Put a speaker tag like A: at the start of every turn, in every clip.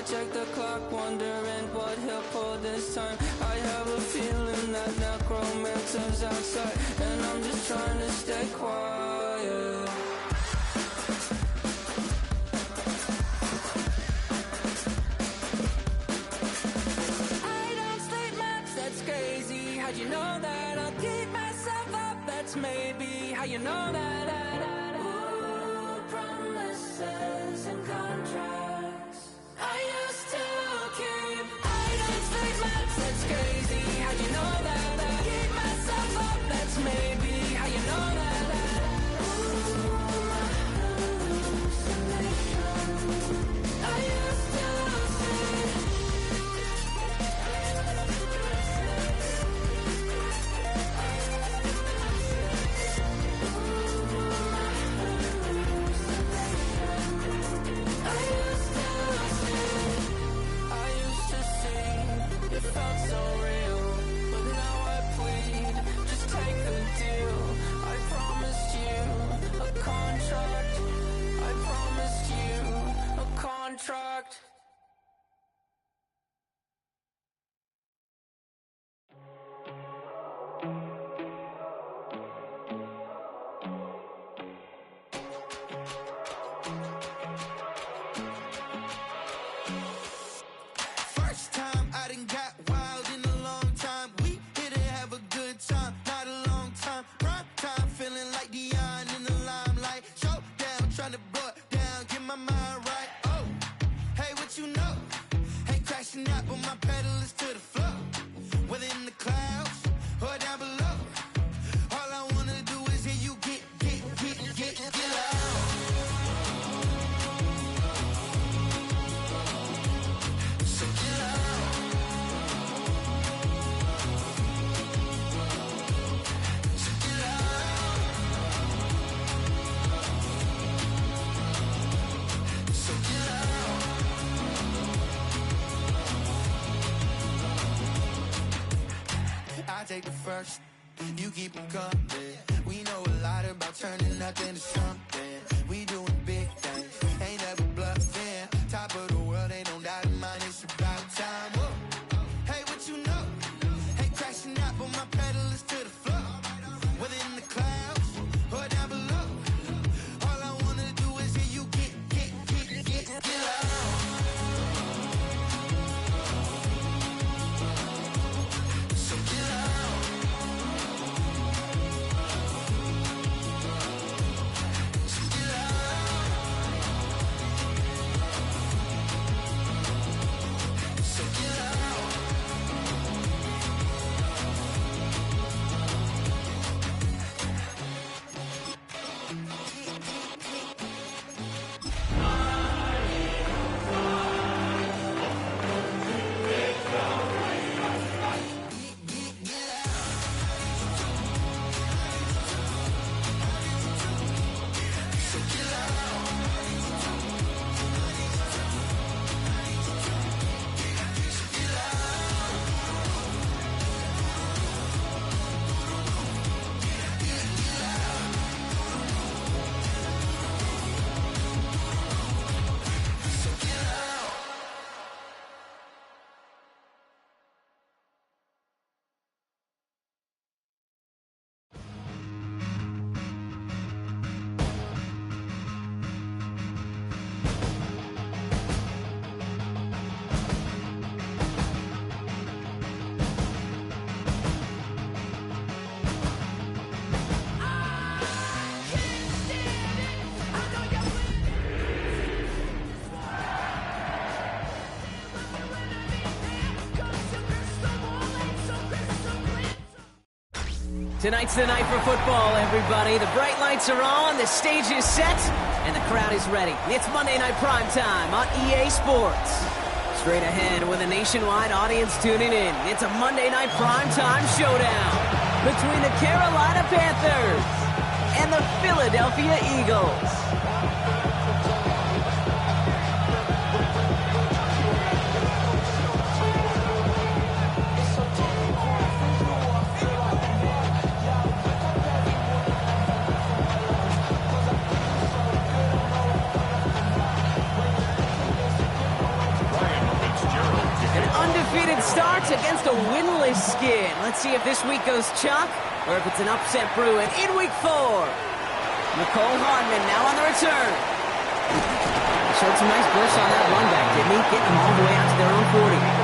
A: check the clock, wondering what he'll pull this time. I have a feeling that necromancer's outside, and I'm just trying to stay quiet. I don't sleep much, that's crazy. How'd you know that? I'll keep myself up, that's maybe how you know that. Ooh, promises and contracts I used to keep. I don't sleep much, that's crazy. How'd you know that? I keep myself up, that's maybe how you know that. Ooh, my hallucination I used to see. Contract.
B: First time I done got wild in a long time. We here to have a good time, not a long time. Prime time, feeling like Dion in the limelight. Showdown, trying to blow it down, get my mind right. Oh, hey, what you know? Ain't crashing out, but my pedal is to the floor. Whether in the clouds or down below, all I wanna do is hear you get loud. So get loud. So get loud. So get loud. I take the first, you keep them coming. We know a lot about turning nothing to something. We doing big things, ain't never bluffing. Top of the world, ain't no doubt in mine, it's about time. Whoa. Hey, what you know? Ain't crashing out, but my pedal is to the floor. Whether in the clouds or down below, all I wanna do is hear you get loud. So get loud. So get loud. So get loud. So get loud. So get loud. So get loud.
C: Tonight's the night for football, everybody. The bright lights are on, the stage is set, and the crowd is ready. It's Monday Night Primetime on EA Sports. Straight ahead with a nationwide audience tuning in, it's a Monday Night Primetime showdown between the Carolina Panthers and the Philadelphia Eagles.
D: Ryan
C: a winless skid. Let's see if this week goes chalk or if it's an upset brewing in week 4. Nicole Hardman now on the return. Showed some nice bursts on that run back, didn't he? Getting them all the way out to their own 40.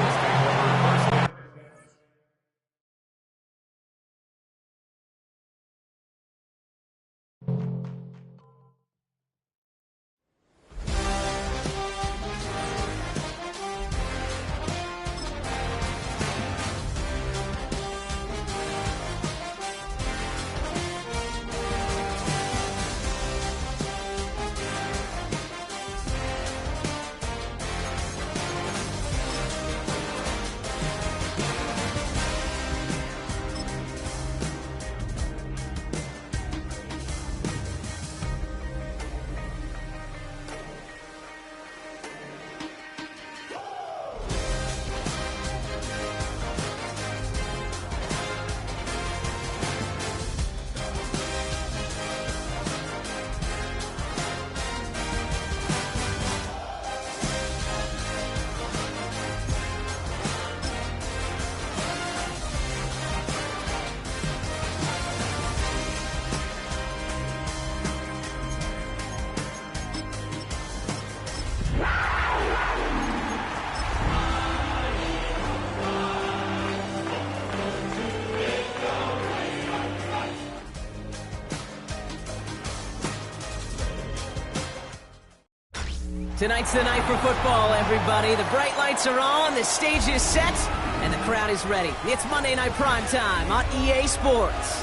C: Tonight's the night for football, everybody. The bright lights are on, the stage is set, and the crowd is ready. It's Monday Night Primetime on EA Sports.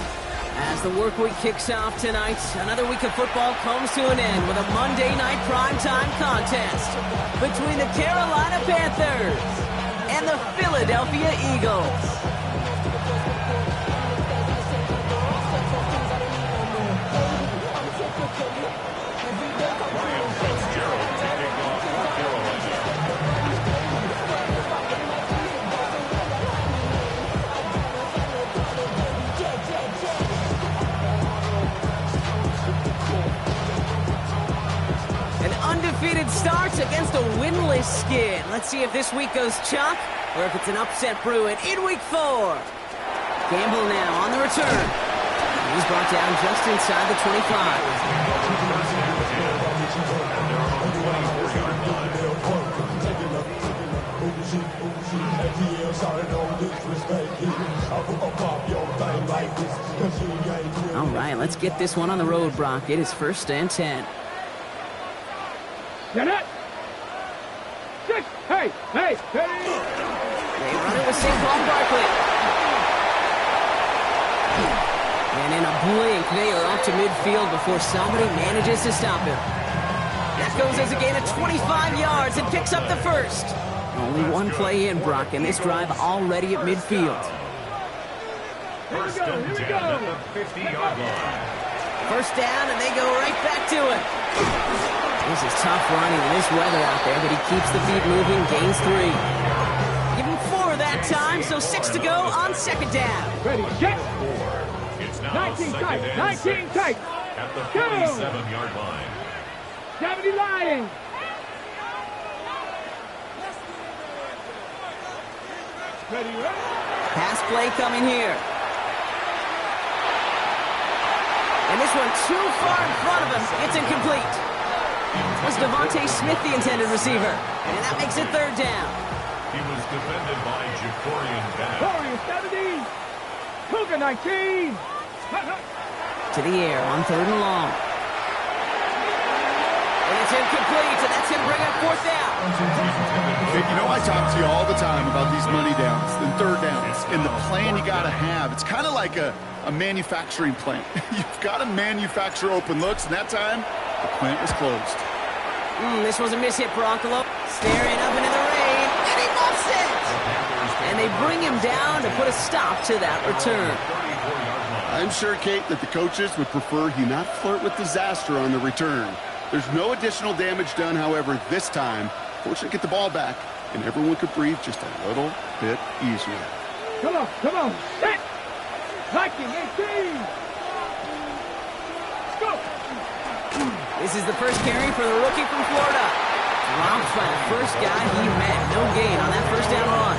C: As the work week kicks off tonight, another week of football comes to an end with a Monday Night Primetime contest between the Carolina Panthers and the Philadelphia Eagles. Undefeated starts against a winless skid. Let's see if this week goes chalk or if it's an upset brewing in week 4. Gamble now on the return. He's brought down just inside the 25. All right, let's get this one on the road, Brock. It is 1st and 10.
D: Get it! Six! Hey! Hey! Hey!
C: They run it with Saquon Barkley. And in a blink, they are off to midfield before somebody manages to stop him. That goes as a gain of 25 yards and picks up the first. Only one play in, Brock, and this drive already at midfield.
D: First and 10 at the 50-yard line.
C: First down, and they go right back to it. This is tough running in this weather out there, but he keeps the feet moving, gains 3. Give him 4 that time, so 6 to go on 2nd down.
D: Ready, get!
E: It's now
D: 19 tight, 19 tight.
E: At the 47-yard line.
D: 70 Lions. Ready, ready.
C: Pass play coming here. And this one too far in front of him. It's incomplete. Was Devontae Smith the intended receiver? And that makes it 3rd down.
E: He was defended by Jacorian Bennett.
D: Warriors 70. Cougar 19.
C: To the air on 3rd and long. And it's incomplete, and that's him bring up 4th down.
F: Hey, you know I talk to you all the time about these money downs and 3rd downs and the plan you got to have. It's kind of like a manufacturing plant. You've got to manufacture open looks, and that time, the plant was closed.
C: This was a miss-hit, Broncolo. Staring up into the rain, and he muffs it! And they bring him down to put a stop to that return.
F: I'm sure, Kate, that the coaches would prefer he not flirt with disaster on the return. There's no additional damage done, however, this time. Fortunately, get the ball back, and everyone could breathe just a little bit easier.
D: Come on, set! Viking 18! Go!
C: This is the first carry for the rookie from Florida. Dropped by the first guy he met. No gain on that 1st down run.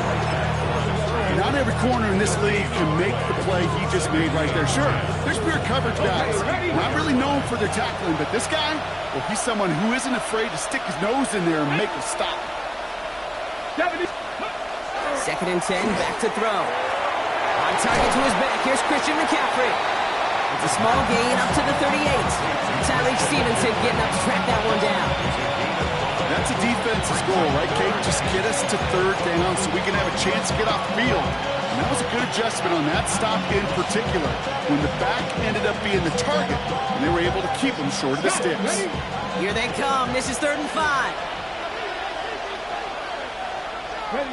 F: Not every corner in this league can make the play he just made right there. Sure, there's pure coverage guys. Not really known for their tackling, but this guy, well, he's someone who isn't afraid to stick his nose in there and make a stop.
C: 2nd and 10, back to throw. On target to his back, here's Christian McCaffrey. It's a small gain up to the 38. Tyreek Stevenson getting up to track that one down.
F: That's a defense's goal, right, Kate? Just get us to 3rd down so we can have a chance to get off the field. And that was a good adjustment on that stop in particular, when the back ended up being the target, and they were able to keep him short of the sticks.
C: Here they come. This is 3rd and 5.
D: Ready?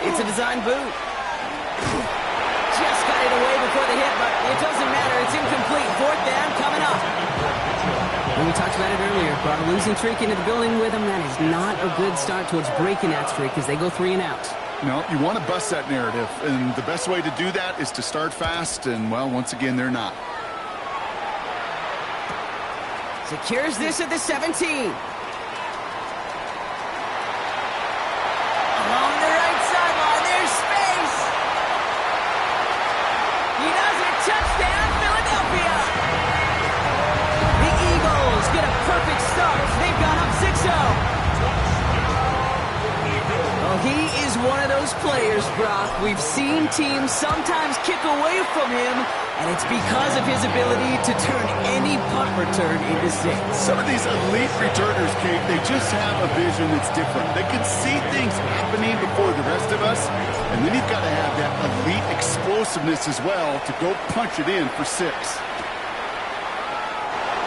C: It's a design boot. Just got it away before the hit, but it doesn't matter. It's incomplete. 4th down coming up. And we talked about it earlier. Brought a losing streak into the building with them. That is not a good start towards breaking that streak as they go 3 and out.
F: No, you want to bust that narrative, and the best way to do that is to start fast, and, well, once again, they're not.
C: Secures this at the 17. Along the right sideline, there's space. He does it. Touchdown, Philadelphia. The Eagles get a perfect start. They've gone up 6-0. Well, he is one of those players, Brock. We've seen teams sometimes kick away from him, and it's because of his ability to turn any punt return into 6.
F: Some of these elite returners, Kate, they just have a vision that's different. They can see things happening before the rest of us, and then you've got to have that elite explosiveness as well to go punch it in for 6.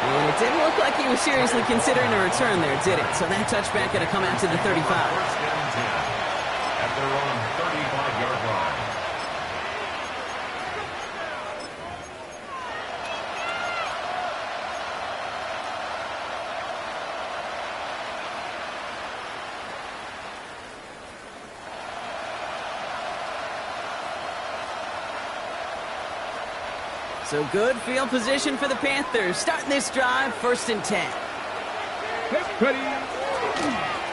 C: And it didn't look like he was seriously considering a return there, did it? So that touchback going to come out to the 35.
E: 1st and 10 at their own 35-yard line.
C: So good field position for the Panthers. Starting this drive, 1st and 10.
D: Ready?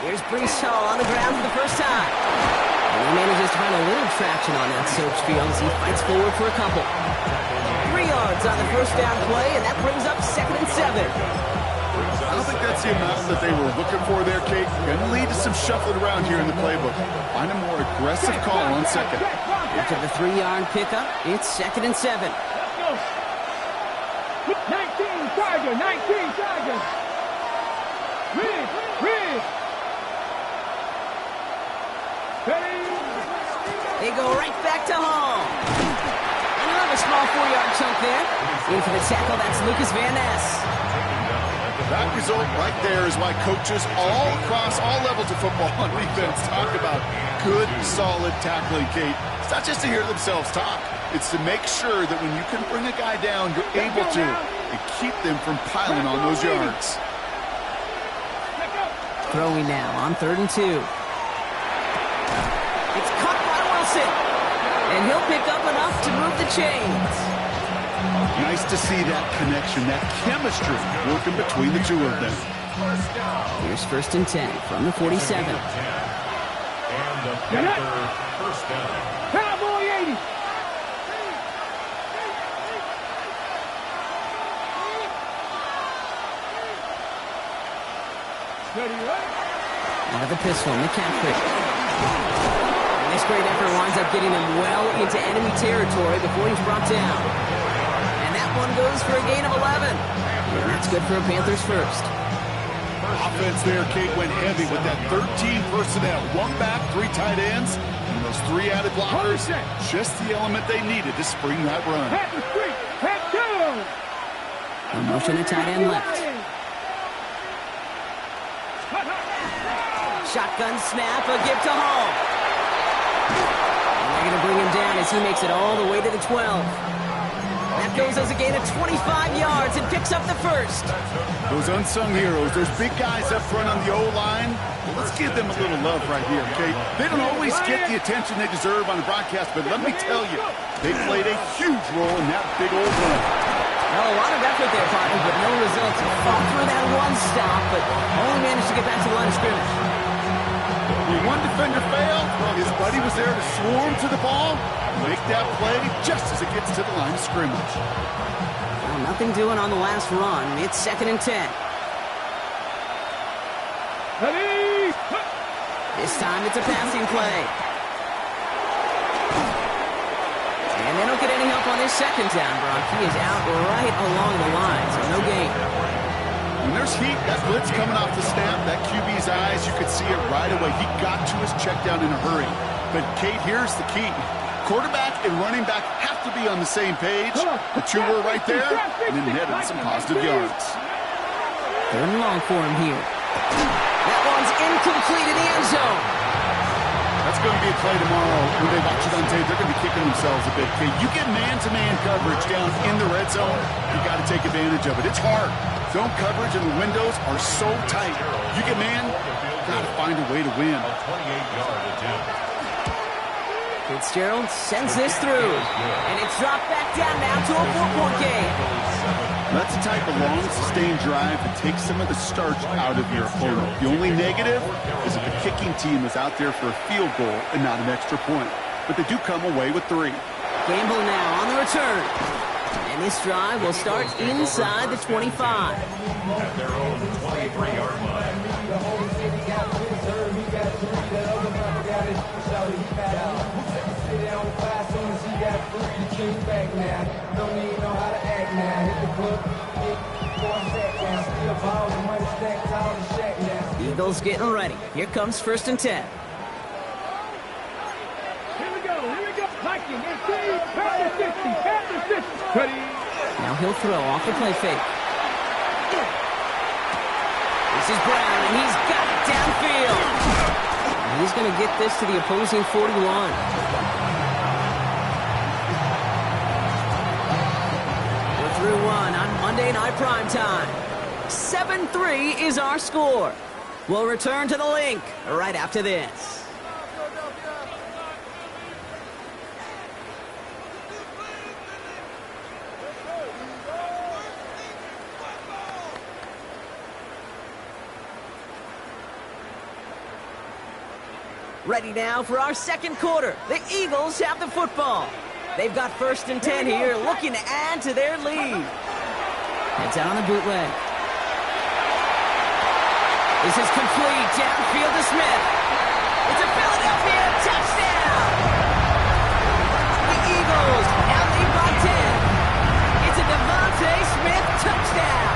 C: Here's Breece Hall on the ground for the first time. And he manages to find a little traction on that search field as he fights forward for a couple. 3 yards on the 1st down play, and that brings up 2nd and 7.
F: I don't think that's the amount that they were looking for there, Kate. Going to lead to some shuffling around here in the playbook. Find a more aggressive call on 2nd.
C: After the 3-yard pickup, it's 2nd and 7.
D: 19 Tigers. Ready.
C: They go right back to Hall. Another small 4-yard chunk there. In for the tackle, that's Lucas Van Ness.
F: That result right there is why coaches all across all levels of football on defense talk about good, solid tackling, Kate. It's not just to hear themselves talk. It's to make sure that when you can bring a guy down, you're able to and keep them from piling on those yards.
C: Throwing now on 3rd and 2. It's caught by Wilson. And he'll pick up enough to move the chains.
F: Nice to see that connection, that chemistry working between the two of them.
C: Here's 1st and 10 from the 47.
E: And the Panther 1st down.
D: Cowboy 80.
C: Out of the pistol, McCaffrey. And this great effort winds up getting him well into enemy territory before he's brought down. And that one goes for a gain of 11. And that's good for a Panthers first.
F: Offense there, Kate, went heavy with that 13 personnel. 1 back, 3 tight ends, and those 3 added blockers. Just the element they needed to spring that run.
C: A motion to tight end left. Shotgun snap, a give to Hall. And they're going to bring him down as he makes it all the way to the 12. That goes as a gain of 25 yards and picks up the first.
F: Those unsung heroes, those big guys up front on the O-line, well, let's give them a little love right here, okay? They don't always get the attention they deserve on the broadcast, but let me tell you, they played a huge role in that big old run.
C: Well, a lot of effort there, partner, but no results. Fought through that one stop, but only managed to get back to the line of scrimmage.
F: When one defender failed, his buddy was there to swarm to the ball and make that play just as it gets to the line of scrimmage.
C: Well, nothing doing on the last run. It's 2nd and 10.
D: Ready?
C: This time it's a passing play. And they don't get any help on this 2nd down, Brock. He is out right along the line, so no gain.
F: When there's heat, that blitz coming off the snap, that QB's eyes, you could see it right away. He got to his check down in a hurry. But, Kate, here's the key. Quarterback and running back have to be on the same page. The two were right there, and then netted some positive yards.
C: 3rd and long for him here. That one's incomplete in the end zone.
F: That's going to be a play tomorrow. When they watch it on tape, they're going to be kicking themselves a bit. Kate, you get man-to-man coverage down in the red zone, you got to take advantage of it. It's hard. Zone coverage and the windows are so tight. You get man, got to find a way to win.
E: A 28-yard attempt.
C: Fitzgerald sends this through. And it's dropped back down now to a 4-point game.
F: That's the type of long, sustained drive that takes some of the starch out of your opponent. The only negative is if the kicking team is out there for a field goal and not an extra point. But they do come away with 3.
C: Gamble now on the return. And this drive will start inside the 25.
E: At their own 23-yard line.
C: Eagles getting ready. Here comes 1st and 10.
D: Here we go. Viking, Panthers 50. Ready?
C: Now he'll throw off the play fake. This is Brown, and he's got it downfield. And he's going to get this to the opposing 41. We're through one on Monday Night Primetime. 7-3 is our score. We'll return to the link right after this. Ready now for our 2nd quarter. The Eagles have the football. They've got 1st and 10 here, looking to add to their lead. Heads out on the bootleg. This is complete. Downfield to Smith. It's a Philadelphia touchdown. The Eagles now lead by 10. It's a Devontae Smith touchdown.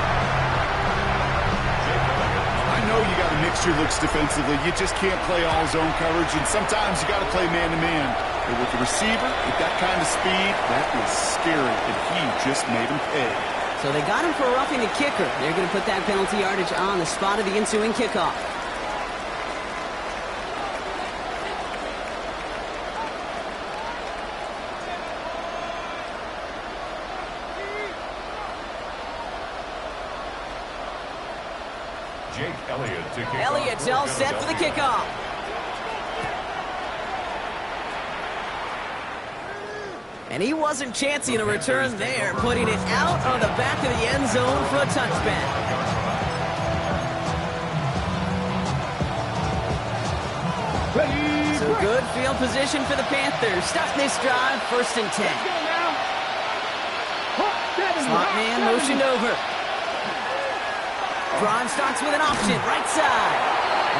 F: I know you got to mix your looks defensively. You just can't play all zone coverage, and sometimes you got to play man-to-man. But with the receiver, with that kind of speed, that is scary, and he just made him pay.
C: So they got him for roughing the kicker. They're going to put that penalty yardage on the spot of the ensuing kickoff.
E: Jake Elliott to kick off.
C: Elliott's all set for the kickoff. And he wasn't chancing a return there, putting it out on the back of the end zone for a touchback. So good field position for the Panthers. Starting this drive, 1st and 10. Slot man motioned over. Drive starts with an option, right side.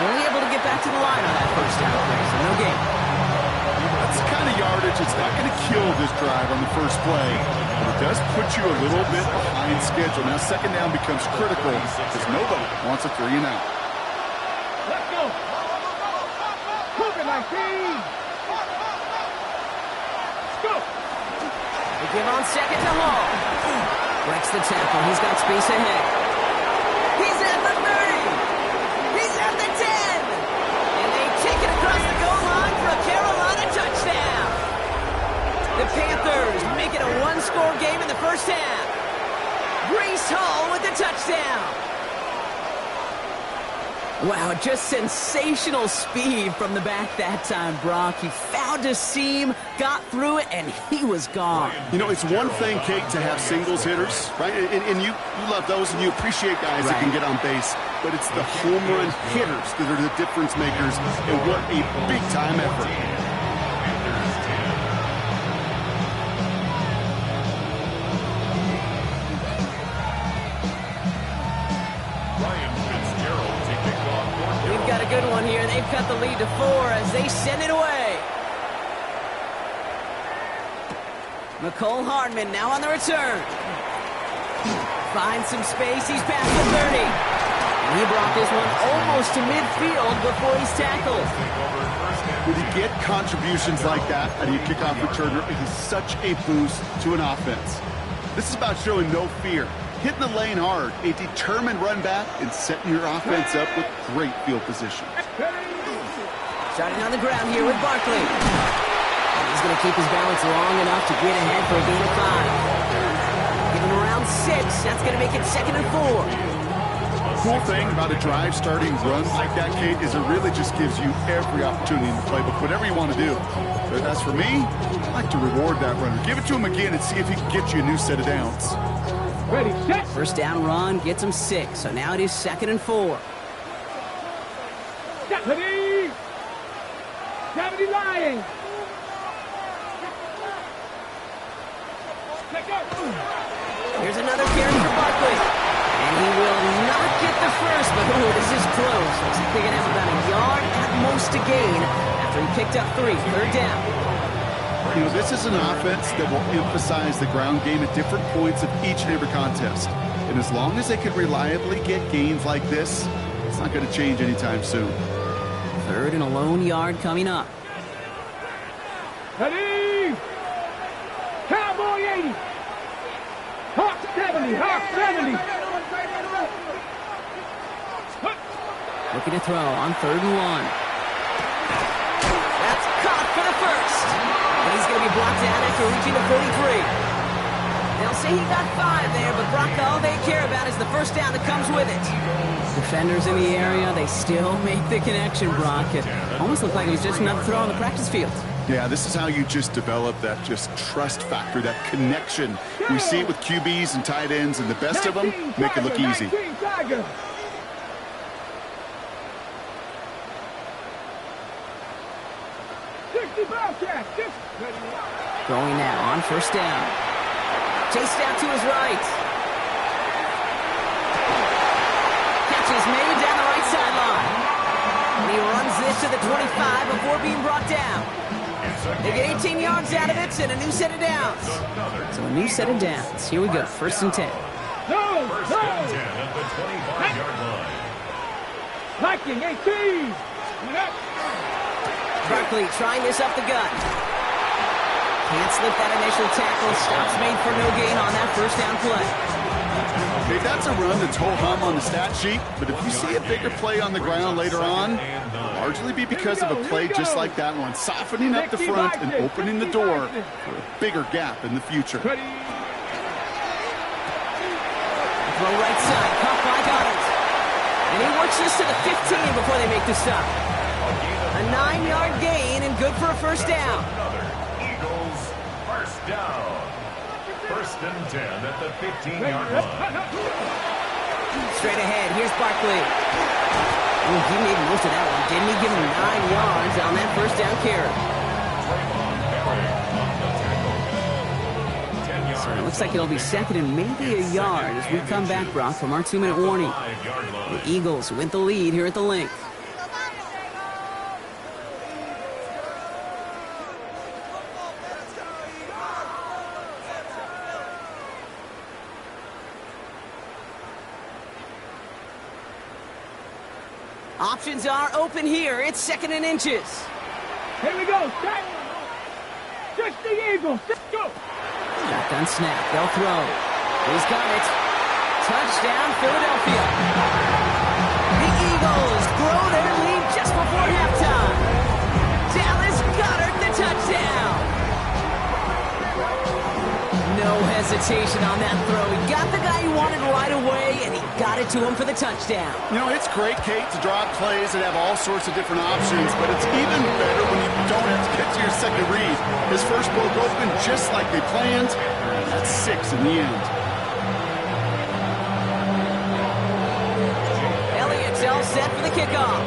C: Only able to get back to the line on that 1st down play, so no gain.
F: That's the kind of yardage it's not going to kill this drive on the first play, but it does put you a little bit behind schedule. Now 2nd down becomes critical because nobody wants a 3 and out.
D: Let's go. Move it like these. Let's go.
C: They give on 2nd to Hall. Breaks the tackle. He's got space ahead. He's at the 30. He's at the 10. And they take it across the goal line for a Carolina touchdown. The Panthers make it a 1-score game in the 1st half. Breece Hall with the touchdown. Wow, just sensational speed from the back that time, Brock. He found a seam, got through it, and he was gone.
F: You know, it's one thing, Kate, to have singles hitters, right? And you love those, and you appreciate guys that can get on base. But it's the home run hitters that are the difference makers, and what a big-time effort.
C: We've got a good one here. They've cut the lead to 4 as they send it away. McCole Hardman now on the return. Finds some space. He's past the 30. And he brought this one almost to midfield before he's tackled.
F: When you get contributions like that out of your kickoff returner, it is such a boost to an offense. This is about showing no fear, hitting the lane hard, a determined run back, and setting your offense up with great field position.
C: Starting on the ground here with Barkley. He's going to keep his balance long enough to get ahead for a gain of 5. Give him around 6. That's going to make it 2nd and 4.
F: Cool thing about a drive starting run like that, Kate, is it really just gives you every opportunity in the playbook, whatever you want to do. But as for me, I like to reward that runner. Give it to him again and see if he can get you a new set of downs.
C: Ready, set. First down run gets him 6, so now it is 2nd and 4.
G: Deputy! Deputy lying!
C: Here's another carry for Barkley. And he will not get the first, but oh, this is close. Looks like they're going to have about a yard at most to gain after he picked up 3. 3rd down.
F: You know, this is an offense that will emphasize the ground game at different points of each and every contest. And as long as they can reliably get gains like this, it's not going to change anytime soon.
C: 3rd and a lone yard coming up.
G: Ready! Cowboy 80! Hawk 70! Hawk 70!
C: Looking to throw on 3rd and 1. That's caught for the first. And he's going to be blocked out after reaching the 43. They'll say he got 5 there, but Brock, all they care about is the first down that comes with it. Defenders in the area, they still make the connection, Brock. It almost looked like it was just another throw on the practice field.
F: Yeah, this is how you just develop that just trust factor, that connection. We see it with QBs and tight ends, and the best of them make it look easy.
C: Going now on 1st down. Chased out to his right. Catch is made down the right sideline. And he runs this to the 25 before being brought down. They get 18 yards out of it and a new set of downs. So a new set of downs. Here we go. 1st and 10.
G: No!
E: First and 10 at the 25-yard line.
G: Hiking 18!
C: Barkley trying this up the gut. Can't slip that initial tackle. Stops made for no gain on that 1st down play.
F: Okay, that's a run that's ho-hum on the stat sheet, but if you see a bigger play on the ground later on, it'll largely be because of a play just like that one, softening up the front and opening the door for a bigger gap in the future.
C: Throw right side, caught by Goddard. And he works this to the 15 before they make the stop. A 9-yard gain and good for a 1st down.
E: Eagles, 1st down. 1st and 10 at the 15-yard line.
C: Straight ahead, here's Barkley. Oh, he made most of that one, didn't he? Give him 9 yards on that 1st down carry. So it looks like it'll be 2nd and maybe a yard as we come back, Brock, from our 2-minute warning. The Eagles with the lead here at the Link. Options are open here. It's 2nd and inches.
G: Here we go. Set. Just the Eagles. Let's go.
C: Shotgun snap. They'll throw. He's got it. Touchdown, Philadelphia. The Eagles grow their lead just before halftime. Dallas Goedert the touchdown. No hesitation. hesitation on that throw. He got the guy he wanted right away, and he got it to him for the touchdown.
F: You know, it's great, Kate, to draw up plays and have all sorts of different options, but it's even better when you don't have to get to your second read. His first broke open just like they planned, and that's 6 in the end.
C: Elliott's all set for the kickoff.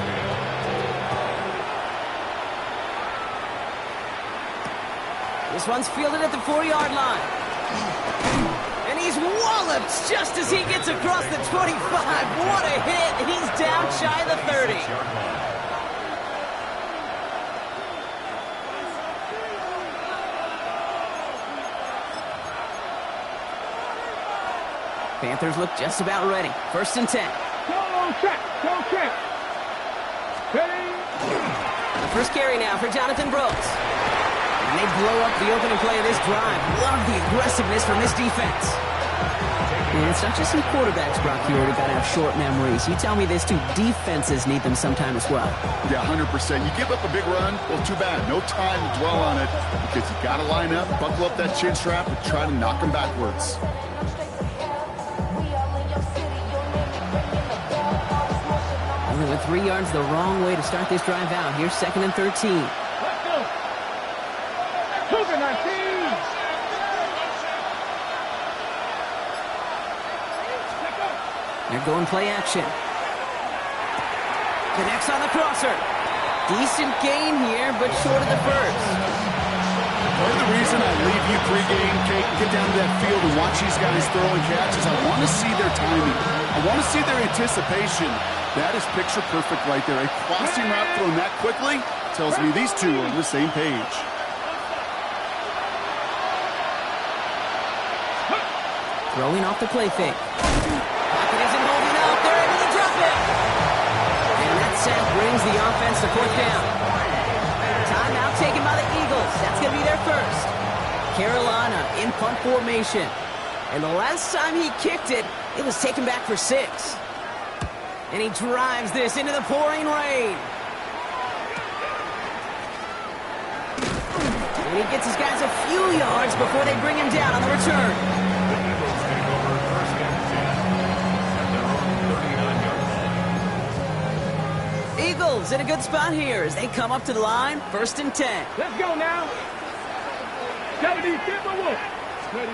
C: This one's fielded at the 4-yard line. And he's walloped just as he gets across the 25. What a hit. He's down shy of the 30. Panthers look just about ready. 1st and 10.
G: Go check. Ready?
C: The first carry now for Jonathan Brooks. And they blow up the opening play of this drive. Love the aggressiveness from this defense. And it's not just some quarterbacks, Brock, here who got to have short memories. You tell me this too, defenses need them sometime as well.
F: Yeah, 100%. You give up a big run, well, too bad. No time to dwell on it because you got to line up, buckle up that chin strap, and try to knock them backwards.
C: Only with 3 yards the wrong way to start this drive out. Here's 2nd and 13.
G: Let's go. Cougar 19.
C: They're going play action. Connects on the crosser. Decent gain here, but short of the first.
F: Part of the reason I leave you pregame, Kate, and get down to that field and watch these guys throwing catches, I want to see their timing. I want to see their anticipation. That is picture perfect right there. A crossing route thrown that quickly tells me these two are on the same page.
C: Throwing off the play fake. Pocket isn't holding out. They're able to drop it. And that sack brings the offense to 4th down. Timeout taken by the Eagles. That's going to be their first. Carolina in punt formation. And the last time he kicked it, it was taken back for 6. And he drives this into the pouring rain. And he gets his guys a few yards before they bring him down on the return. Eagles in a good spot here as they come up to the line. 1st and 10.
G: Let's go now. 70 Timberwolves. Ready,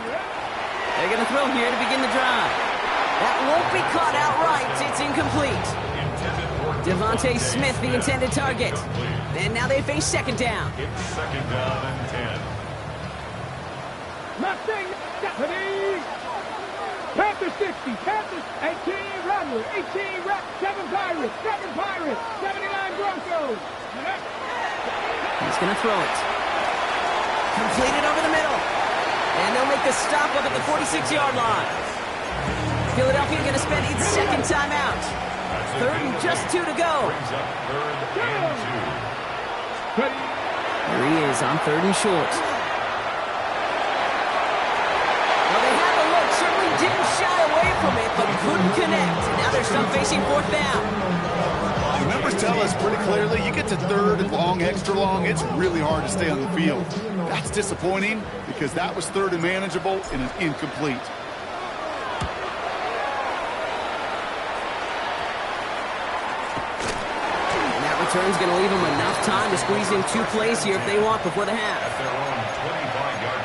C: They're going to throw here to begin the drive. That won't be caught outright. It's incomplete. Devontae Smith, the intended target. And now they face 2nd down.
E: It's 2nd down and 10.
G: Mustang. Ready. Panthers 60. Panthers 18. Rebel. 18. Rep. 7 Pirates. 7 Pirates. 79 Broncos.
C: He's going to throw it. Completed over the middle. And they'll make the stop up at the 46-yard line. Philadelphia going to spend its 2nd timeout. 3rd and just 2 to go.
E: Brings up 3rd and 2.
C: Here he is on 3rd and short. Well, they had the look, certainly didn't shy away from it, but couldn't connect. And now they're stuck facing 4th down.
F: The numbers tell us pretty clearly, you get to 3rd and long, extra long, it's really hard to stay on the field. That's disappointing because that was 3rd and manageable and is incomplete.
C: Return's going to leave them enough time to squeeze in 2 plays here if they want before the half.
E: At their own 25-yard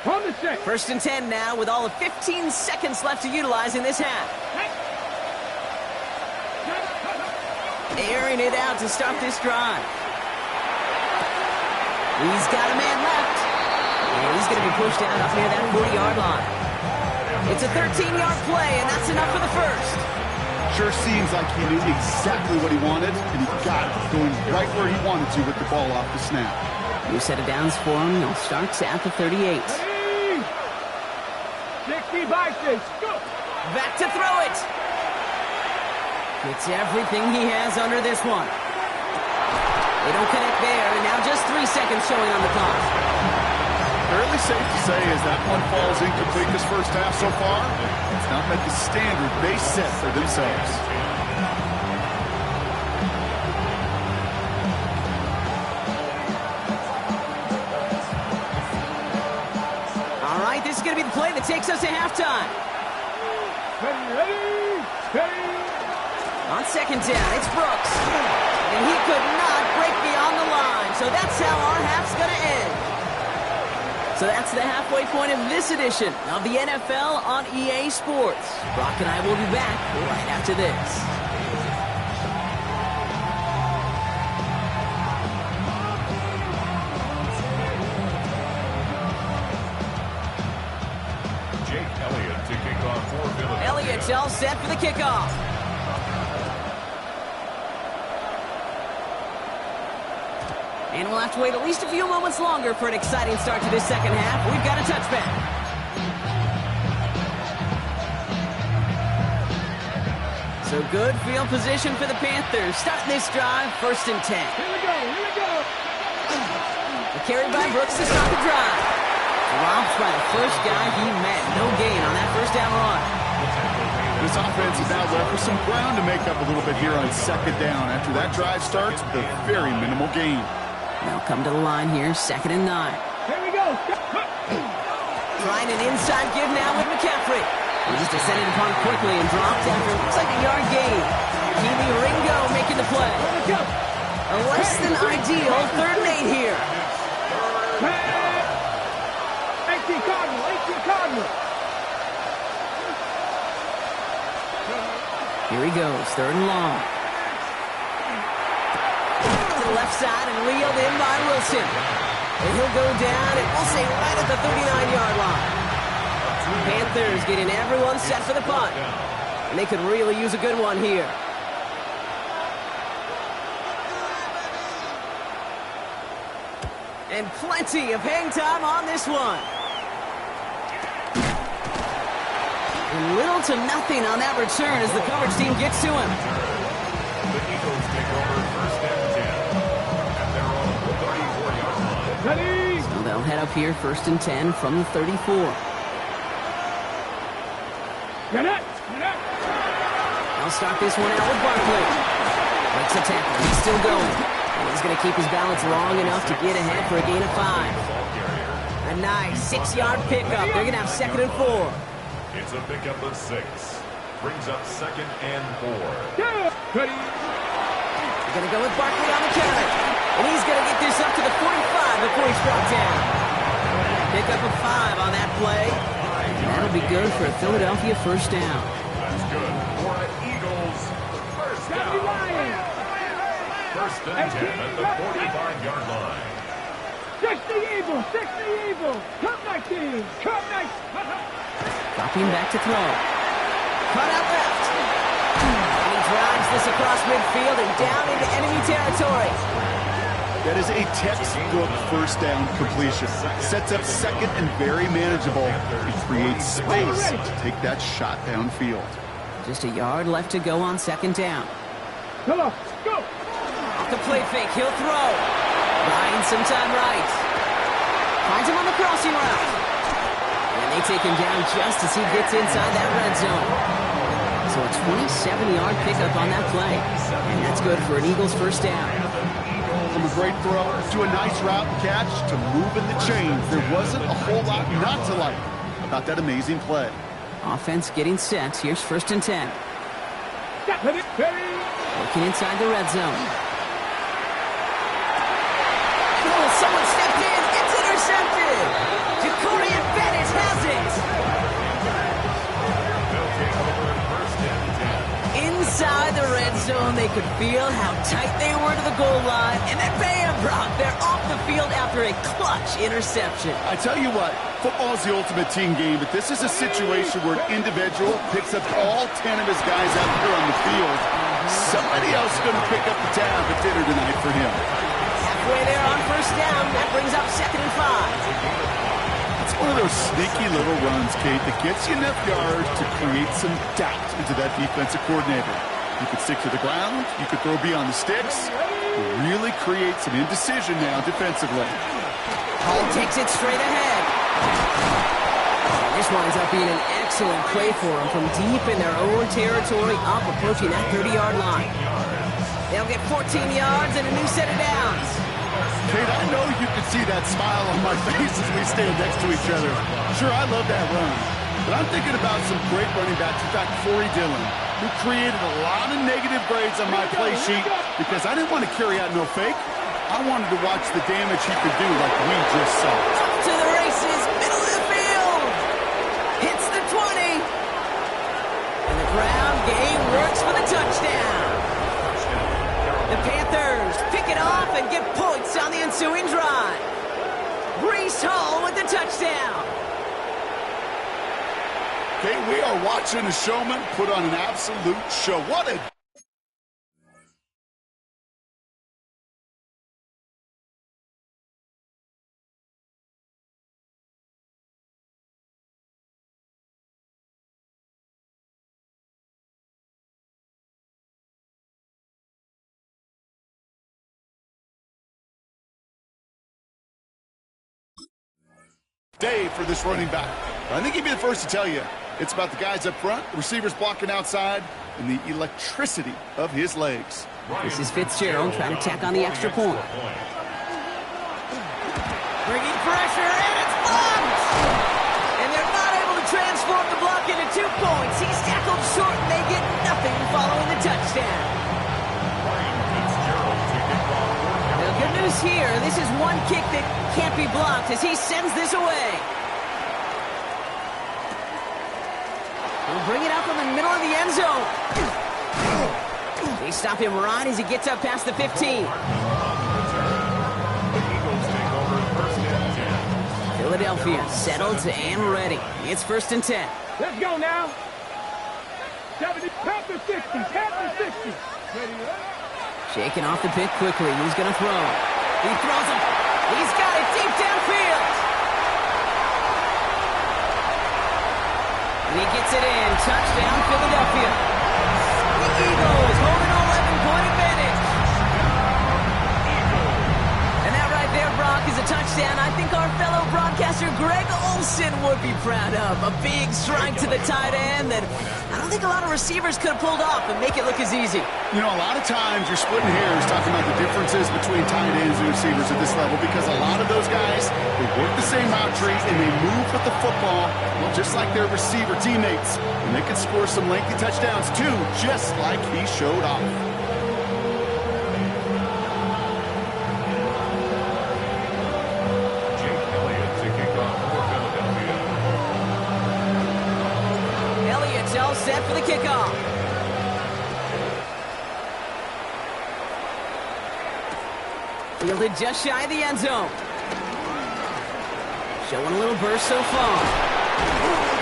E: line.
G: On the set.
C: 1st and 10 now with all of 15 seconds left to utilize in this half. Airing it out to start this drive. He's got a man left. And he's going to be pushed out up near that 40-yard line. It's a 13-yard play, and that's enough for the first.
F: Sure seems like he knew exactly what he wanted, and he got it, going right where he wanted to with the ball off the snap.
C: New set of downs for him. He'll start at the 38.
G: 60 by 6. Go.
C: Back to throw it. Gets everything he has under this one. They don't connect there, and now just 3 seconds showing on the clock.
F: Fairly safe to say as that one falls incomplete this first half so far, it's not met the standard they set for themselves.
C: it takes us to halftime.
G: Ready, steady.
C: On second down, it's Brooks. And he could not break beyond the line. So that's how our half's going to end. So that's the halfway point of this edition of the NFL on EA Sports. Brock and I will be back right after this. Elliott's all set for the kickoff. And we'll have to wait at least a few moments longer for an exciting start to this second half. We've got a touchback. So good field position for the Panthers. Starting this drive, 1st and 10.
G: Here we go.
C: A carry by Brooks to start the drive. Dropped by the first guy he met. No gain on that first down run.
F: This offense is now left with some ground to make up a little bit here on second down after that drive starts with a very minimal gain.
C: They'll come to the line here, 2nd and 9.
G: Here we go.
C: Trying an inside give now with McCaffrey. He just descended upon quickly and dropped after looks like a yard gain. Keely Ringo making the play. A less than ideal 3rd and 8 here.
G: 18 Cardinal.
C: Here he goes, 3rd and long. To the left side and reeled in by Wilson. And he'll go down, and we'll say right at the 39-yard line. Panthers getting everyone set for the punt. And they could really use a good one here. And plenty of hang time on this one. And little to nothing on that return as the coverage team gets to him.
E: The Eagles take over 1st and 10 at their own 34-yard line.
G: Ready.
C: So they'll head up here, 1st and 10 from the 34.
G: Get it.
C: They'll start this one out with Barkley. Breaks a tackle. He's still going. And he's going to keep his balance long enough to get ahead for a gain of 5. A nice 6-yard pickup. They're going to have 2nd and 4.
E: It's a pickup of 6. Brings up 2nd and 4.
G: Yeah. Ready.
C: They're going to go with Barkley on the carry. And he's going to get this up to the 45 before he's brought down. Pickup of 5 on that play. And that'll be good for a Philadelphia 1st down.
E: That's good for an Eagles 1st down. 1st and 10 at the 45-yard line.
G: 60 Eagles. Come back, team.
C: Dropping back to throw. Cut out left. And he drives this across midfield and down into enemy territory.
F: That is a textbook 1st down completion. Sets up 2nd and very manageable. It creates space to take that shot downfield.
C: Just a yard left to go on 2nd down.
G: Come on, go.
C: Off the play fake, he'll throw. Ryan sometime right. Finds him on the crossing route. And they take him down just as he gets inside that red zone. So a 27-yard pickup on that play. And that's good for an Eagles 1st down.
F: From a great throw to a nice route catch to moving the chains, there wasn't a whole lot not to like about that amazing play.
C: Offense getting set. Here's 1st and 10. Looking inside the red zone. Oh, someone stepped in. It's intercepted. Jacorian Bennett has it.
E: They'll take over 1st and 10.
C: Inside the red zone, they could feel how tight they were to the goal line. And then bam, Brock, they're off the field after a clutch interception.
F: I tell you what, football's the ultimate team game, but this is a situation where an individual picks up all 10 of his guys out here on the field. Somebody else is going to pick up the tab at dinner tonight for him.
C: Halfway there on 1st down. That brings up 2nd and 5.
F: It's one of those sneaky little runs, Kate, that gets you enough yards to create some doubt into that defensive coordinator. You could stick to the ground. You could throw beyond the sticks. Really create some indecision now defensively.
C: Hall takes it straight ahead. This winds up being an excellent play for them from deep in their own territory, up approaching that 30-yard line. They'll get 14 yards and a new set of downs.
F: Kate, I know you can see that smile on my face as we stand next to each other. Sure, I love that run. But I'm thinking about some great running backs. In fact, Corey Dillon, who created a lot of negative grades on my play sheet because I didn't want to carry out no fake. I wanted to watch the damage he could do like we just saw.
C: To the races, middle of the field. Hits the 20. And the ground game works for the touchdown. The Panthers pick it off and get points on the ensuing drive. Breece Hall with the touchdown.
F: Okay, we are watching a showman put on an absolute show. What a... day for this running back. I think he'd be the first to tell you it's about the guys up front, receivers blocking outside, and the electricity of his legs.
C: This is Fitzgerald trying to tack on the extra point. Bringing pressure, and it's blocked! And they're not able to transform the block into 2 points. He's tackled short, and they get nothing following the touchdown. The good news here, this is one kick that can't be blocked as he sends this away. He'll bring it up in the middle of the end zone. They stop him right as he gets up past the 15. Philadelphia settled and ready. It's 1st and 10.
G: Let's go now. 70, Panthers 60, Panthers 60. Ready up.
C: Shaking off the pick quickly. He's going to throw. He throws him. He's got it deep downfield. And he gets it in. Touchdown, Philadelphia. The Eagles hold an 11-point advantage. And that right there, Brock, is a touchdown I think our fellow broadcaster Greg Olsen would be proud of. A big strike to the tight end that I don't think a lot of receivers could have pulled off and make it look as easy.
F: You know, a lot of times you're splitting hairs talking about the differences between tight ends and receivers at this level because a lot of those guys, they work the same route tree and they move with the football, well, just like their receiver teammates. And they can score some lengthy touchdowns too, just like he showed off.
C: All set for the kickoff. Fielded just shy of the end zone. Showing a little burst so far.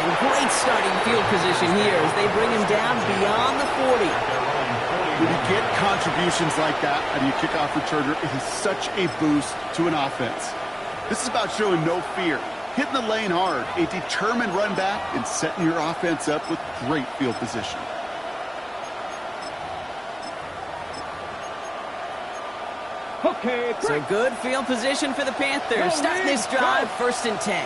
C: And great starting field position here as they bring him down beyond the 40.
F: When you get contributions like that out of your kickoff returner, it is such a boost to an offense. This is about showing no fear. Hitting the lane hard, a determined run back, and setting your offense up with great field position.
G: Okay,
C: so good field position for the Panthers. Starting this drive, 1st and 10.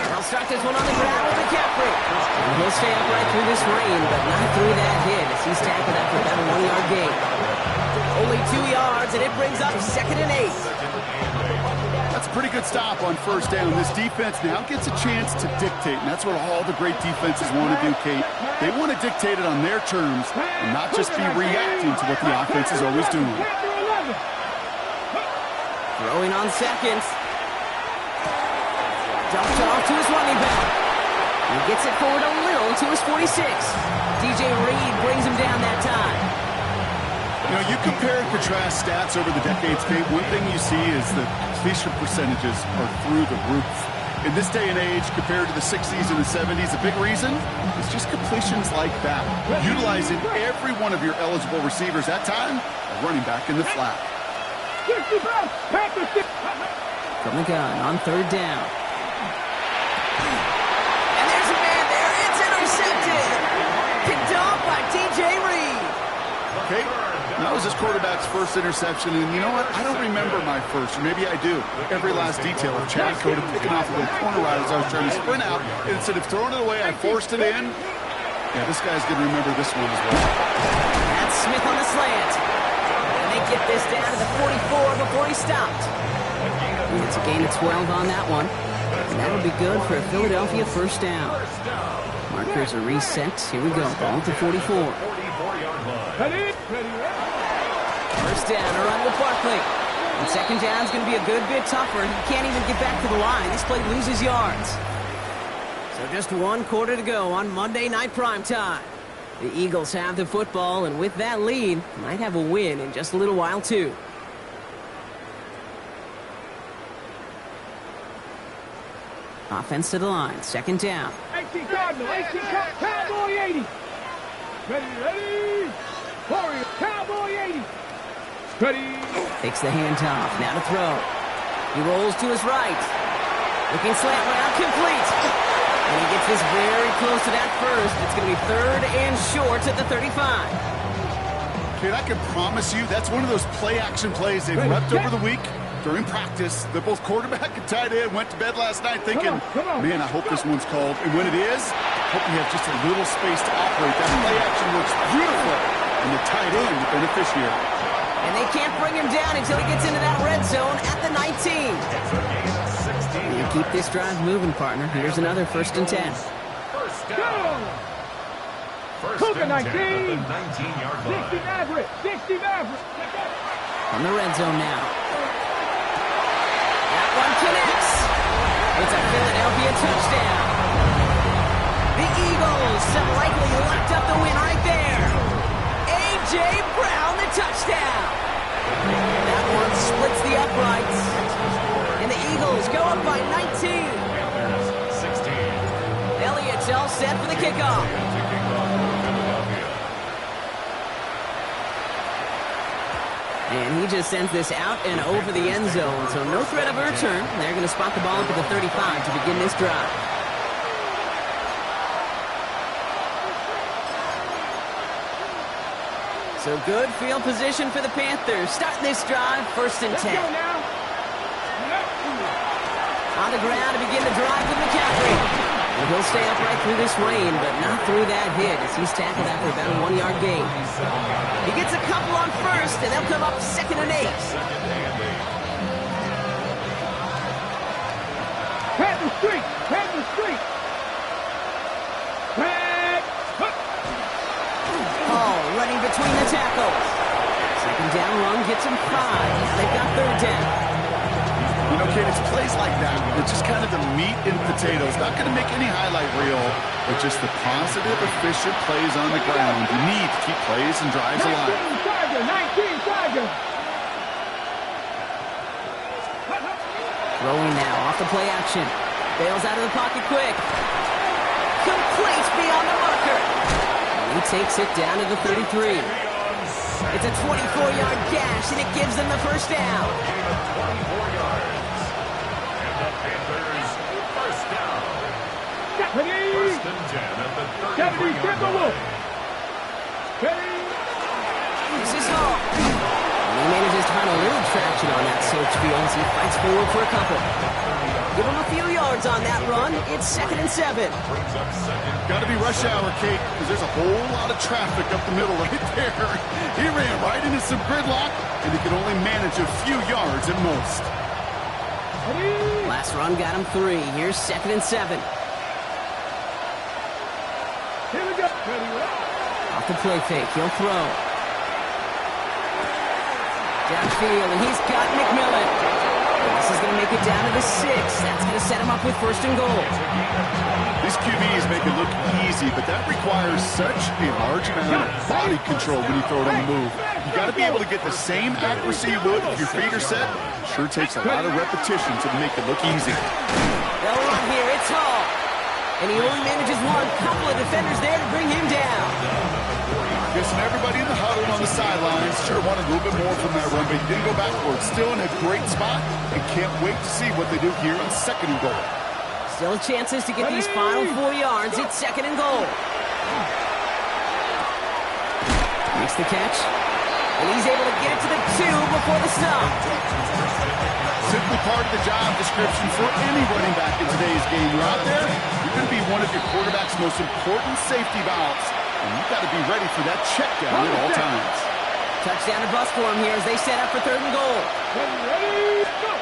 C: They'll start this one on the ground with McCaffrey. And he'll stay upright through this rain, but not through that hit as he's tackled after that 1-yard gain. Only 2 yards, and it brings up 2nd and 8.
F: That's a pretty good stop on 1st down. This defense now gets a chance to dictate, and that's what all the great defenses want to do, Kate. They want to dictate it on their terms and not just be reacting to what the offense is always doing.
C: Throwing on 2nd. Dumped off to his running back. He gets it forward a little to his 46. DJ Reed brings him down that time.
F: You know, you compare and contrast stats over the decades, Kate. One thing you see is that completion percentages are through the roof. In this day and age, compared to the 60s and the 70s, a big reason is just completions like that. Utilizing every one of your eligible receivers. That time, a running back in the flat.
C: From the gun on 3rd down. And there's a man there. It's intercepted. Picked off by DJ Reed.
F: Okay. That was his quarterback's first interception, and you know what? I don't remember my first, or maybe I do. Every last detail of Chad Cota picking off a little corner route as I was trying to sprint out, and instead of throwing it away, I forced it in. Yeah, this guy's going to remember this one as well.
C: That's Smith on the slant. And they get this down to the 44 before he stopped. And it's a gain of 12 on that one. And that'll be good for a Philadelphia first down. Markers are reset. Here we go. Ball at the 44. First down, a run with Barkley. And second down's going to be a good bit tougher. He can't even get back to the line. This play loses yards. So just 1 quarter to go on Monday Night Primetime. The Eagles have the football, and with that lead, might have a win in just a little while, too. Offense to the line. Second down.
G: 18 Cardinal, 18 Cowboy 80. Ready. Warrior, Cowboy 80. Ready.
C: Takes the handoff. Now to throw. He rolls to his right. Looking slant route, complete. And he gets this very close to that first. It's going to be 3rd and short at the 35.
F: Kid, I can promise you that's one of those play-action plays they've repped over the week. During practice, they're both quarterback and tight end went to bed last night thinking, man, I hope this one's called. And when it is, I hope we have just a little space to operate. That play action works beautiful. And the tight end, the beneficiary.
C: And they can't bring him down until he gets into that red zone at the 19. And keep this drive moving, partner. Here's another 1st and 10.
E: First down. First and 10 at the 19-yard line.
G: 60 Maverick, 60 Maverick.
C: From the red zone now. That one connects. It's a Philadelphia touchdown. The Eagles have likely locked up the win right there. A.J. Brown, the touchdown. That one splits the uprights. And the Eagles go up by 19.
E: Panthers 16.
C: Elliott's all set for the kickoff. And he just sends this out and over the end zone. So no threat of a return. They're going to spot the ball up at the 35 to begin this drive. So good field position for the Panthers. Starting this drive, 1st and 10. On the ground to begin the drive with McCaffrey. And he'll stay upright through this rain, but not through that hit as he's tackled after about a 1-yard gain. He gets a couple on first, and they'll come up 2nd and 8.
G: Panther Street, Panther Street.
C: Oh, running between the tackles. Second down run gets him 5. Now they've got 3rd down.
F: You know, kid, it's plays like that. It's just kind of the meat and potatoes. Not going to make any highlight reel, but just the positive, efficient plays on the ground. You need to keep plays and drives alive.
G: 19 Tiger.
C: Throwing now off the play action. Bails out of the pocket quick. Complete beyond the marker. He takes it down to the 33. It's a 24-yard gash, and it gives them the first down.
E: 24 yards. And the Panthers first down. First and 10 at the 33-yard line.
C: This is Hall. And he manages to find a little traction on that search field as he fights forward for a couple. Give him a few yards on that run. It's 2nd and 7.
F: Got to be rush hour, Kate, because there's a whole lot of traffic up the middle right there. He ran right into some gridlock, and he could only manage a few yards at most.
C: Last run got him 3. Here's 2nd and 7.
G: Here we go.
C: Off the play fake, he'll throw. Downfield, and he's got McMillan. This is going to make it down to the 6. That's going to set him up with 1st and goal.
F: These QBs make it look easy, but that requires such a large amount of body control when you throw it on the move. You got to be able to get the same accuracy you would if your feet are set. Sure takes a lot of repetition to make it look easy.
C: They'll run here. It's Hall. And he only manages one. Couple of defenders there to bring him down.
F: Guessing everybody in the huddle on the sidelines sure wanted a little bit more from that run, but he didn't go backwards. Still in a great spot, and can't wait to see what they do here on 2nd and goal.
C: Still chances to get these final 4 yards. It's 2nd and goal. Makes the catch. And he's able to get it to the 2 before the stop.
F: Simply part of the job description for any running back in today's game. You're out there, you're going to be one of your quarterback's most important safety valves. And you've got to be ready for that check down at all times.
C: Touchdown to bust for him here as they set up for 3rd and goal.
G: Ready, go!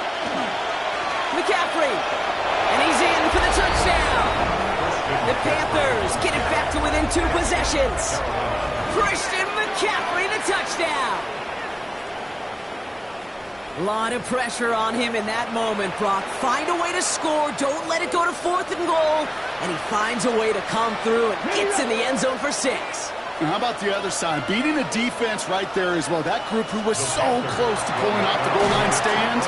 C: McCaffrey. And he's in for the touchdown. The Panthers get it back to within 2 possessions. Christian McCaffrey, the touchdown. A lot of pressure on him in that moment, Brock. Find a way to score. Don't let it go to 4th and goal. And he finds a way to come through and gets in the end zone for 6.
F: And how about the other side? Beating a defense right there as well. That group who was so close to pulling off the goal line stand,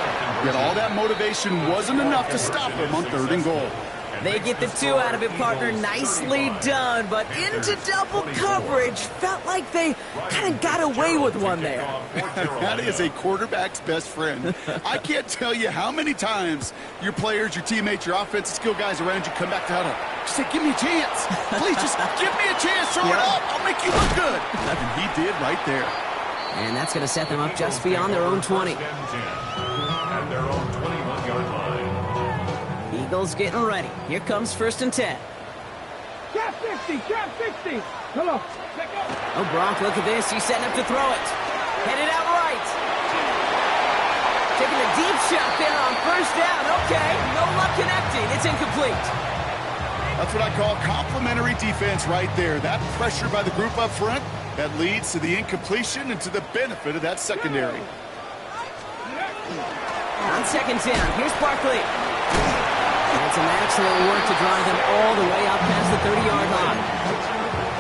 F: yet all that motivation wasn't enough to stop them on 3rd and goal.
C: They get the 2 out of it, partner. Nicely done, but into double coverage. Felt like they kind of got away with one there.
F: That is a quarterback's best friend. I can't tell you how many times your players, your teammates, your offensive skill guys around you come back to huddle. Just say, give me a chance. Please, just give me a chance. Throw it up. I'll make you look good. And he did right there.
C: And that's going to set them up just beyond their own 20.
E: At their own 21-yard line.
C: Eagles getting ready. Here comes 1st and 10.
G: Trap 60, trap 60. Hello, let go.
C: Oh, Brock, look at this. He's setting up to throw it. Headed out right. Taking a deep shot there on 1st down. Okay, no luck connecting. It's incomplete.
F: That's what I call complimentary defense right there. That pressure by the group up front, that leads to the incompletion and to the benefit of that secondary.
C: On 2nd down, here's Barkley. And some excellent work to drive them all the way out past the 30-yard line.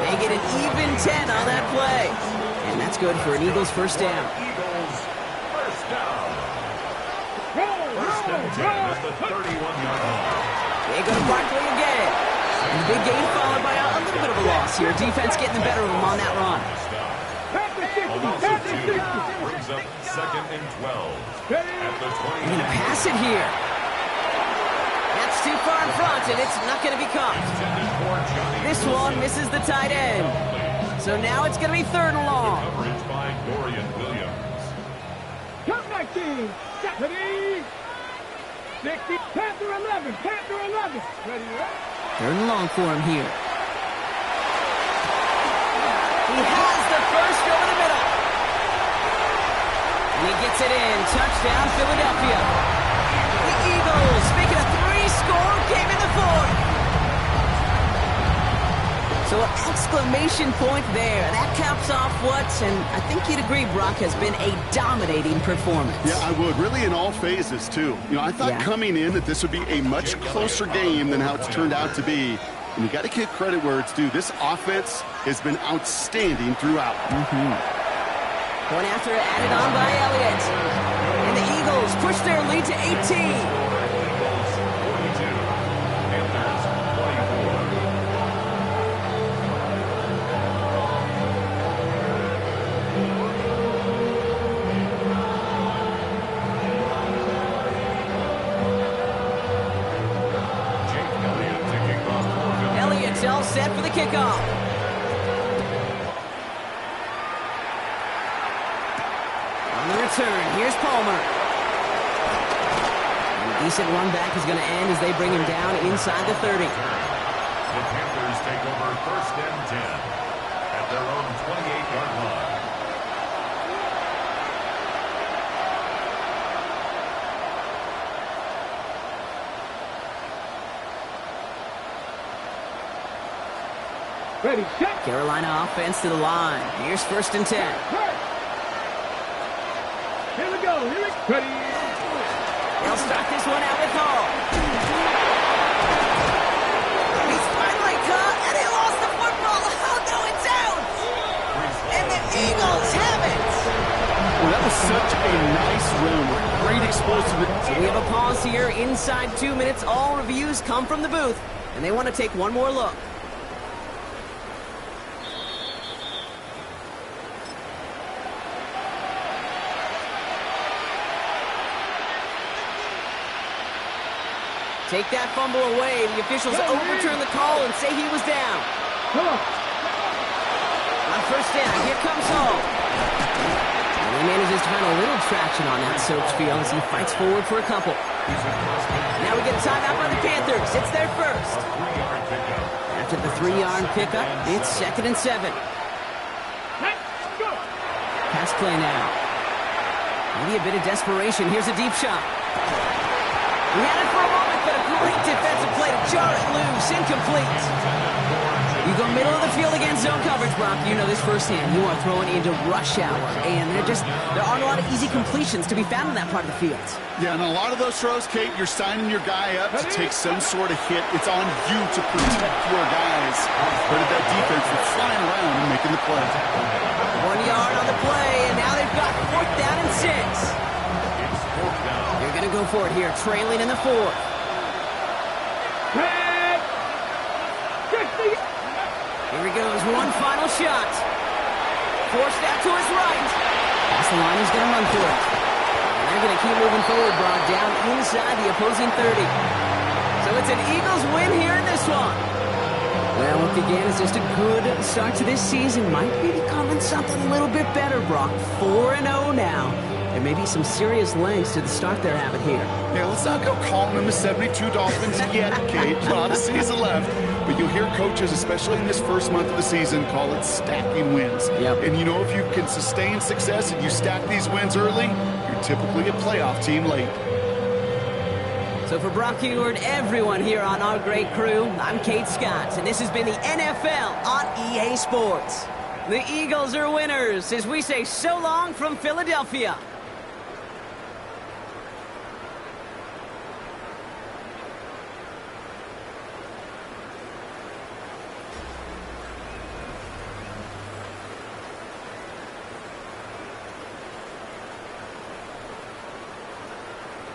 C: They get an even 10 on that play. And that's good for an Eagles 1st down.
E: Eagles first down. 1st and 10 at the 31-yard line.
C: They go to Barkley again. And the big gain followed by a little bit of a loss here. Defense getting the better of them on that run.
E: Brings up 2nd and 12 at the 20.
C: They're going to pass it here. That's too far in front, and it's not going to be caught. This one misses the tight end. So now it's going to be 3rd and long.
E: Coverage by Dorian Williams.
G: Come 19. Ready. 60. Panther 11. Panther 11. Ready, right?
C: 3rd and long for him here. He has the first over the middle. And he gets it in. Touchdown, Philadelphia. The Eagles making a 3-score game in the 4th. So an exclamation point there. That caps off what, and I think you'd agree, Brock, has been a dominating performance.
F: Yeah, I would. Really in all phases, too. You know, I thought coming in that this would be a much closer game than how it's turned out to be. And you got to give credit where it's due. This offense has been outstanding throughout.
C: Point after added on by Elliott. And the Eagles push their lead to 18. All set for the kickoff. On the return, here's Palmer. And a decent run back is going to end as they bring him down inside the 30.
E: The Panthers take over 1st and 10 at their own 28-yard line.
G: Ready, set.
C: Carolina offense to the line. Here's 1st and 10.
G: Here we go. Ready.
C: They'll start this one out with Hall. He's finally caught, and he lost the football. Oh, no, it's out. And the Eagles have it.
F: Well, that was such a nice run with great explosiveness.
C: So we have a pause here inside 2 minutes. All reviews come from the booth, and they want to take one more look. Take that fumble away. The officials overturn the call and say he was down.
G: Come on.
C: On 1st down, here comes Hall. And he manages to find a little traction on that search field as he fights forward for a couple. Now we get a timeout by the Panthers. It's their first. After the 3-yard pickup, it's 2nd and 7.
G: Let's go.
C: Pass play now. Maybe a bit of desperation. Here's a deep shot. He had it for a moment, but a great defensive play to jar it loose. Incomplete. You go middle of the field against zone coverage, Brock. You know this firsthand. You are throwing into rush hour, and there aren't a lot of easy completions to be found in that part of the field.
F: Yeah, and a lot of those throws, Kate, you're signing your guy up to take some sort of hit. It's on you to protect your guys. But that defense is flying around and making the play.
C: 1 yard on the play, and now they've got 4th down and 6. They're going to go for it here, trailing in the 4th. Here he goes, one final shot. Forced out to his right. That's the line, he's going to run for it. And they're going to keep moving forward, Brock, down inside the opposing 30. So it's an Eagles win here in this one. Well, what began as just a good start to this season might be becoming something a little bit better, Brock. 4-0 now. There may be some serious lengths to the start they're having here.
F: Yeah, let's not go calling them the 72 Dolphins yet, Kate. A lot of season left. But you'll hear coaches, especially in this first month of the season, call it stacking wins.
C: Yep.
F: And you know, if you can sustain success and you stack these wins early, you're typically a playoff team late.
C: So for Brock Huard, everyone here on our great crew, I'm Kate Scott, and this has been the NFL on EA Sports. The Eagles are winners as we say so long from Philadelphia.